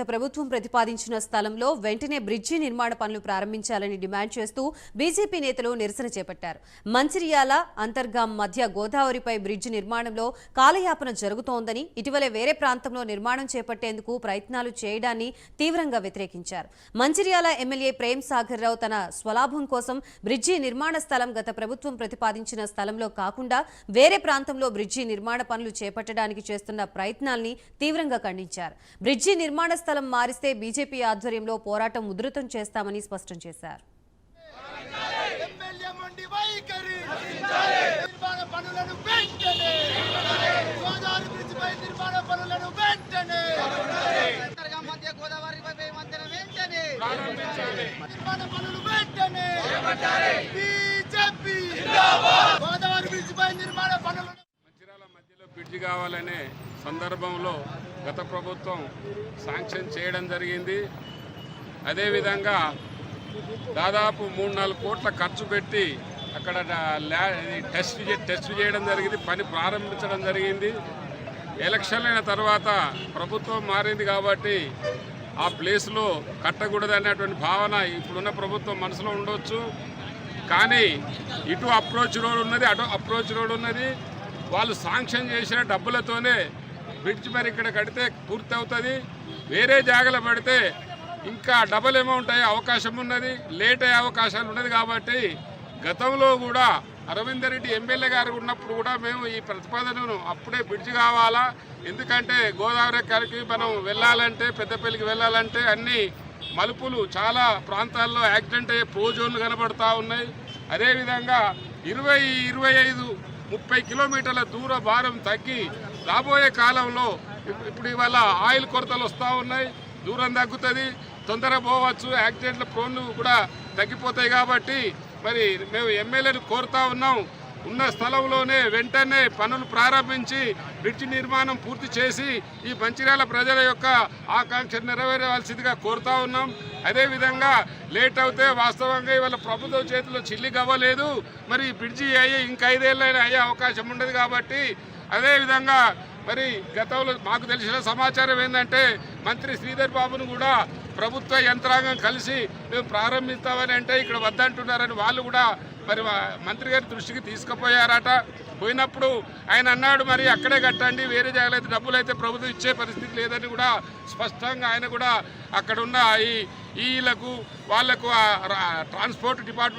ప్రభుత్వం ప్రతిపాదించిన స్థలంలో వెంటనే బ్రిడ్జి నిర్మాణ పనులు ప్రారంభించాలని డిమాండ్ చేస్తూ బీజేపీ నేతలు నిరసన చేపట్టారు. మంచిర్యాల అంతర్గాం మధ్య గోదావరిపై బ్రిడ్జి నిర్మాణంలో కాలయాపన జరుగుతోందని, ఇటీవలే వేరే ప్రాంతంలో నిర్మాణం చేపట్టేందుకు ప్రయత్నాలు చేయడాన్ని తీవ్రంగా వ్యతిరేకించారు. మంచిర్యాల ఎమ్మెల్యే ప్రేమ్ సాగర్ రావు తన స్వలాభం కోసం బ్రిడ్జి నిర్మాణ స్థలం గత ప్రభుత్వం ప్రతిపాదించిన స్థలంలో కాకుండా వేరే ప్రాంతంలో బ్రిడ్జి నిర్మాణ పనులు చేపట్టడానికి చేస్తున్న ప్రయత్నాల్ని తీవ్రంగా ఖండించారు. బ్రిడ్జి నిర్మాణ స్థలం మారిస్తే బీజేపీ ఆధ్వర్యంలో పోరాటం ఉధృతం చేస్తామని స్పష్టం చేశారు. బ్రిడ్జి కావాలనే సందర్భంలో గత ప్రభుత్వం శాంక్షన్ చేయడం జరిగింది. అదేవిధంగా దాదాపు 3-4 కోట్ల ఖర్చు పెట్టి అక్కడ టెస్ట్ చేయడం జరిగింది, పని ప్రారంభించడం జరిగింది. ఎలక్షన్ అయిన తర్వాత ప్రభుత్వం మారింది కాబట్టి ఆ ప్లేస్లో కట్టకూడదు అనేటువంటి భావన ఇప్పుడున్న ప్రభుత్వం మనసులో ఉండొచ్చు. కానీ ఇటు అప్రోచ్ రోడ్ ఉన్నది, అటు అప్రోచ్ రోడ్ ఉన్నది. వాళ్ళు శాంక్షన్ చేసిన డబ్బులతోనే బ్రిడ్జ్ మరి ఇక్కడ కడితే పూర్తి అవుతుంది. వేరే జాగాలో పెడితే ఇంకా డబుల్ అమౌంట్ అయ్యే అవకాశం ఉన్నది, లేట్ అయ్యే అవకాశాలు ఉన్నది. కాబట్టి గతంలో కూడా అరవింద్ రెడ్డి ఎమ్మెల్యే గారు ఉన్నప్పుడు కూడా మేము ఈ ప్రతిపాదనను అప్పుడే బ్రిడ్జ్ కావాలా, ఎందుకంటే గోదావరి కరికి మనం వెళ్ళాలంటే, పెద్దపల్లికి వెళ్ళాలంటే అన్ని మలుపులు చాలా ప్రాంతాల్లో యాక్సిడెంట్ అయ్యే ప్రోజోన్లు కనబడుతూ ఉన్నాయి. అదేవిధంగా 20-25-30 కిలోమీటర్ల దూర భారం తగ్గి రాబోయే కాలంలో ఇప్పుడు ఇవాళ ఆయిల్ కొరతలు వస్తూ ఉన్నాయి, దూరం తగ్గుతుంది, తొందరగా పోవచ్చు, యాక్సిడెంట్ల ప్రోన్లు కూడా తగ్గిపోతాయి. కాబట్టి మరి మేము ఎమ్మెల్యేలు కోరుతా ఉన్నాం, ఉన్న స్థలంలోనే వెంటనే పనులు ప్రారంభించి బ్రిడ్జి నిర్మాణం పూర్తి చేసి ఈ మంచిర్యాల ప్రజల యొక్క ఆకాంక్ష నెరవేరవలసిందిగా కోరుతా ఉన్నాం. అదేవిధంగా లేట్ అవుతే వాస్తవంగా ఇవాళ ప్రభుత్వ చేతిలో చిల్లి గవ్వలేదు, మరి బ్రిడ్జి అయ్యి ఇంకా 5 ఏళ్ళైనా అయ్యే అవకాశం ఉండదు. కాబట్టి అదేవిధంగా మరి గతంలో మాకు తెలిసిన సమాచారం ఏంటంటే మంత్రి శ్రీధర్ బాబును కూడా ప్రభుత్వ యంత్రాంగం కలిసి మేము ప్రారంభిస్తామని అంటే ఇక్కడ వద్దంటున్నారని వాళ్ళు కూడా మరి మంత్రి గారి దృష్టికి తీసుకుపోయారట. పోయినప్పుడు ఆయన అన్నాడు, మరి అక్కడే కట్టండి, వేరే జాగాలో అయితే డబ్బులు అయితే ప్రభుత్వం ఇచ్చే పరిస్థితి లేదని కూడా స్పష్టంగా ఆయన కూడా అక్కడ ఉన్న ఈలకు వాళ్లకు ట్రాన్స్పోర్ట్ డిపార్ట్మెంట్